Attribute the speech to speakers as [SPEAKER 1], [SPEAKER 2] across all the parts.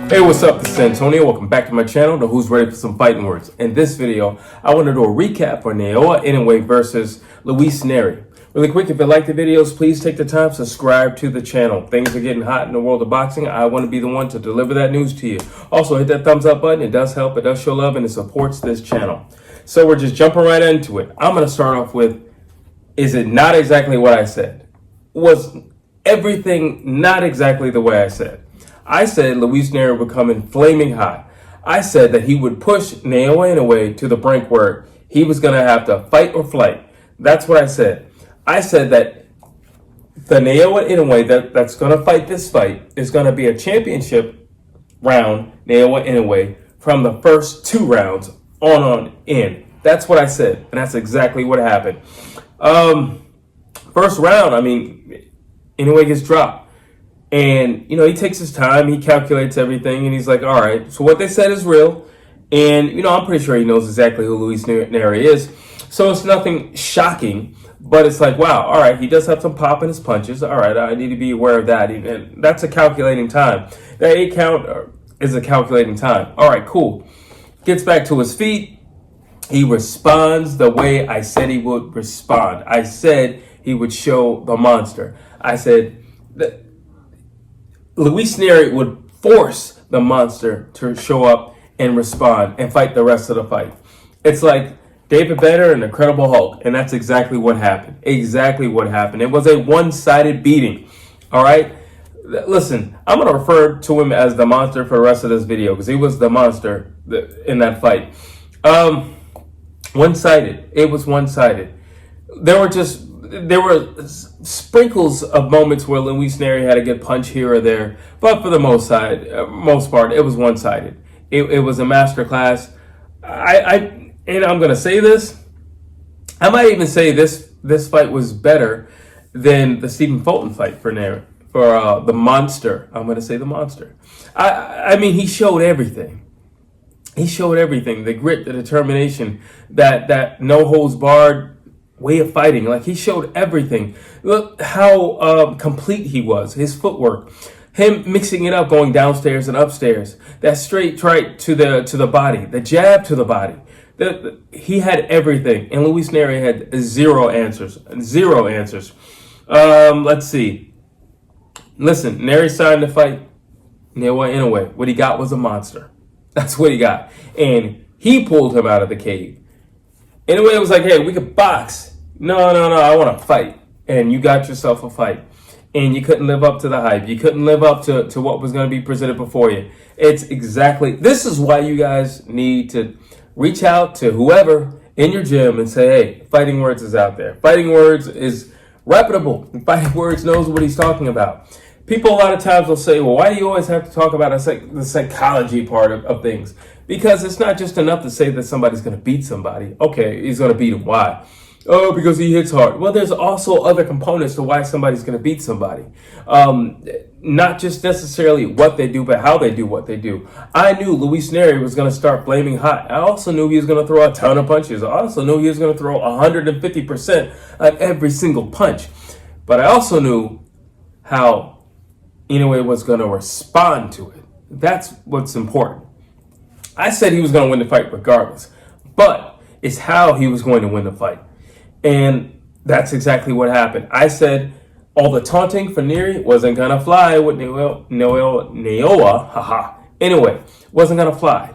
[SPEAKER 1] Hey, what's up? This is Antonio. Welcome back to my channel, the Who's Ready for Some Fighting Words. In this video, I want to do a recap for Naoya Inoue versus Luis Nery. Really quick, if you like the videos, please take the time to subscribe to the channel. Things are getting hot in the world of boxing. I want to be the one to deliver that news to you. Also, hit that thumbs up button. It does help. It does show love, and it supports this channel. So we're just jumping right into it. I'm going to start off with, is it not exactly what I said? Was everything not exactly the way I said? I said Luis Nery would come in flaming hot. I said that he would push Naoya Inoue to the brink where he was going to have to fight or flight. That's what I said. I said that the Naoya Inoue that's going to fight this fight is going to be a championship round Naoya Inoue from the first 2 rounds on in. That's what I said, and that's exactly what happened. First round, I mean, Inoue gets dropped. And, you know, he takes his time, he calculates everything, and he's like, all right, so what they said is real. And, you know, I'm pretty sure he knows exactly who Luis Nery is. So it's nothing shocking, but it's like, wow, all right, he does have some pop in his punches. All right, I need to be aware of that. And that's a calculating time. That 8 count is a calculating time. All right, cool. Gets back to his feet. He responds the way I said he would respond. I said he would show the monster. I said that Luis Nery would force the monster to show up and respond and fight the rest of the fight. It's like David Banner and the Incredible Hulk, and that's exactly what happened. Exactly what happened. It was a one-sided beating, all right? Listen, I'm going to refer to him as the monster for the rest of this video because he was the monster in that fight. One-sided. It was one-sided. There were sprinkles of moments where Luis Nery had a good punch here or there, but for the most part, it was one-sided. It was a masterclass. And I'm gonna say this. I might even say this fight was better than the Stephen Fulton fight for Neri, for the monster. I'm gonna say the monster. I mean, he showed everything. He showed everything: the grit, the determination, that no holds barred way of fighting. Like, he showed everything. Look how complete he was. His footwork, him mixing it up, going downstairs and upstairs, that straight right to the body, the jab to the body. He had everything, and Luis Nery had zero answers. Zero answers. Let's see. Listen, Neri signed to fight Naoya Inoue. What he got was a monster. That's what he got, and he pulled him out of the cave. Inoue was like, hey, we could box. No, I want to fight. And you got yourself a fight. And you couldn't live up to the hype. You couldn't live up to what was going to be presented before you. This is why you guys need to reach out to whoever in your gym and say, hey, Fighting Words is out there. Fighting Words is reputable. Fighting Words knows what he's talking about. People a lot of times will say, well, why do you always have to talk about the psychology part of things? Because it's not just enough to say that somebody's going to beat somebody. Okay, he's going to beat him. Why? Oh, because he hits hard. Well, there's also other components to why somebody's going to beat somebody. Not just necessarily what they do, but how they do what they do. I knew Luis Nery was going to start flaming hot. I also knew he was going to throw a ton of punches. I also knew he was going to throw 150% on every single punch. But I also knew how Inoue was going to respond to it. That's what's important. I said he was going to win the fight regardless, but it's how he was going to win the fight. And that's exactly what happened. I said all the taunting for Neri wasn't going to fly with Naoya Inoue. Wasn't going to fly.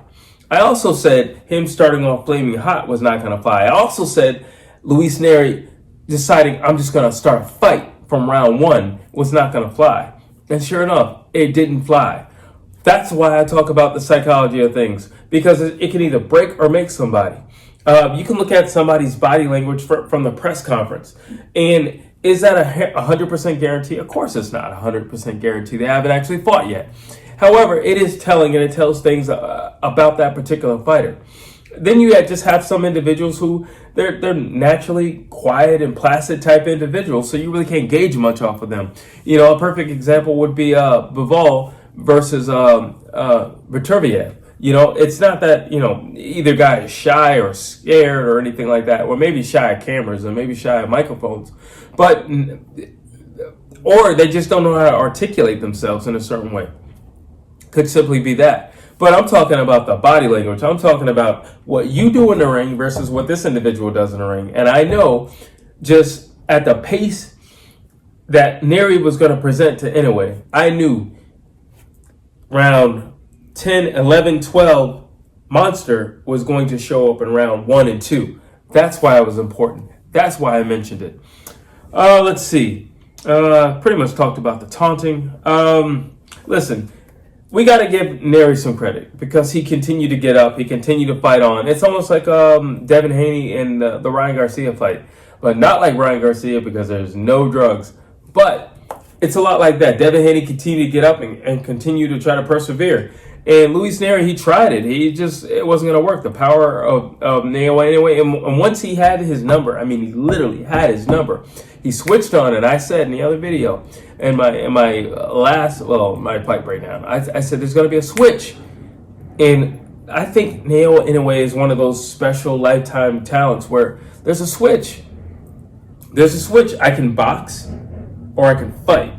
[SPEAKER 1] I also said him starting off flaming hot was not going to fly. I also said Luis Nery deciding I'm just going to start a fight from round 1 was not going to fly. And sure enough, it didn't fly. That's why I talk about the psychology of things, because it can either break or make somebody. You can look at somebody's body language from the press conference. And is that a 100% guarantee? Of course it's not a 100% guarantee. They haven't actually fought yet. However, it is telling, and it tells things about that particular fighter. Then you just have some individuals who they're naturally quiet and placid type individuals, so you really can't gauge much off of them. You know, a perfect example would be Bivol versus Vitorviev. You know, it's not that, you know, either guy is shy or scared or anything like that, or maybe shy of cameras and maybe shy of microphones, but or they just don't know how to articulate themselves in a certain way. Could simply be that. But I'm talking about the body language. I'm talking about what you do in the ring versus what this individual does in the ring. And I know just at the pace that Neri was going to present to Inoue, I knew round 10, 11, 12, Monster was going to show up in round 1 and 2. That's why it was important. That's why I mentioned it. Let's see. Pretty much talked about the taunting. Listen, we got to give Neri some credit because he continued to get up. He continued to fight on. It's almost like Devin Haney and the Ryan Garcia fight. But not like Ryan Garcia because there's no drugs. But it's a lot like that. Devin Haney continued to get up and continue to try to persevere. And Luis Nery, he tried it. It wasn't going to work. The power of Naoya Inoue. And once he had his number, I mean, he literally had his number. He switched on, and I said in the other video, in my last, well, my pipe right now, I said there's going to be a switch. And I think Naoya Inoue is one of those special lifetime talents where there's a switch. There's a switch. I can box or I can fight.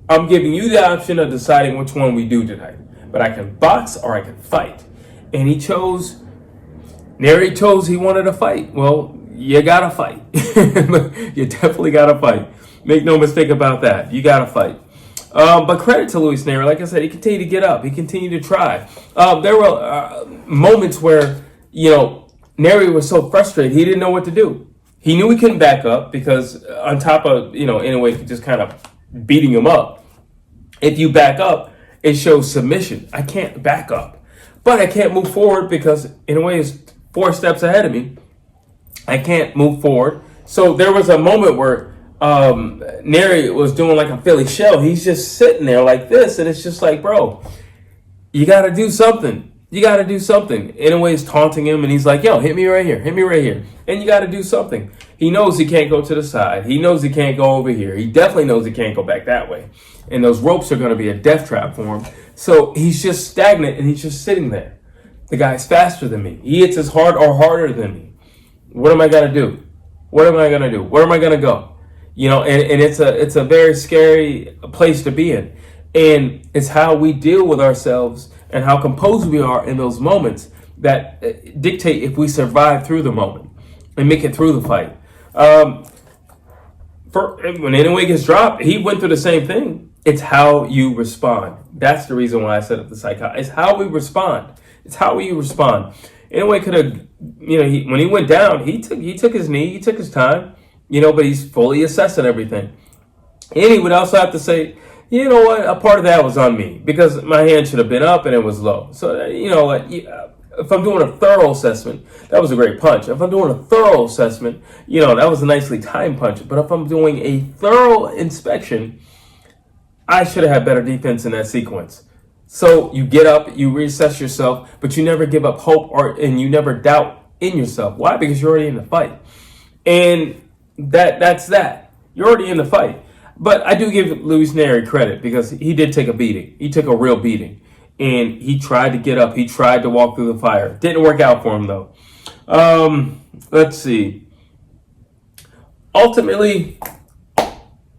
[SPEAKER 1] I'm giving you the option of deciding which one we do tonight. But I can box or I can fight. And Neri chose he wanted to fight. Well, you gotta fight. You definitely gotta fight. Make no mistake about that. You gotta fight. But credit to Luis Nery. Like I said, he continued to get up. He continued to try. There were moments where, Neri was so frustrated, he didn't know what to do. He knew he couldn't back up because on top of, Inoue just kind of beating him up. If you back up, it shows submission. I can't back up. But I can't move forward because Inoue is 4 steps ahead of me. I can't move forward. So there was a moment where Neri was doing like a Philly shell. He's just sitting there like this. And it's just like, bro, you got to do something. You got to do something. Inoue is taunting him and he's like, yo, hit me right here. Hit me right here. And you got to do something. He knows he can't go to the side. He knows he can't go over here. He definitely knows he can't go back that way. And those ropes are going to be a death trap for him. So he's just stagnant and he's just sitting there. The guy's faster than me. He hits as hard or harder than me. What am I going to do? What am I going to do? Where am I going to go? And it's a very scary place to be in. And it's how we deal with ourselves and how composed we are in those moments that dictate if we survive through the moment and make it through the fight. When Inoue gets dropped, he went through the same thing. It's how you respond. That's the reason why I set up the psychology. It's how we respond. It's how we respond. Inoue could have, when he went down, he took his knee, he took his time, but he's fully assessing everything. And he would also have to say, you know what, a part of that was on me because my hand should have been up and it was low. So, if I'm doing a thorough assessment, that was a great punch. If I'm doing a thorough assessment, that was a nicely timed punch. But if I'm doing a thorough inspection, I should have had better defense in that sequence. So you get up, you reassess yourself, but you never give up hope and you never doubt in yourself. Why? Because you're already in the fight. And that's that. You're already in the fight. But I do give Luis Nery credit because he did take a beating. He took a real beating. And he tried to get up. He tried to walk through the fire. Didn't work out for him, though. Let's see. Ultimately,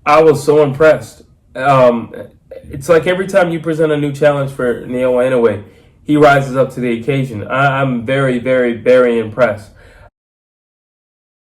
[SPEAKER 1] I was so impressed. It's like every time you present a new challenge for Naoya Inoue, he rises up to the occasion. I'm very, very, very impressed.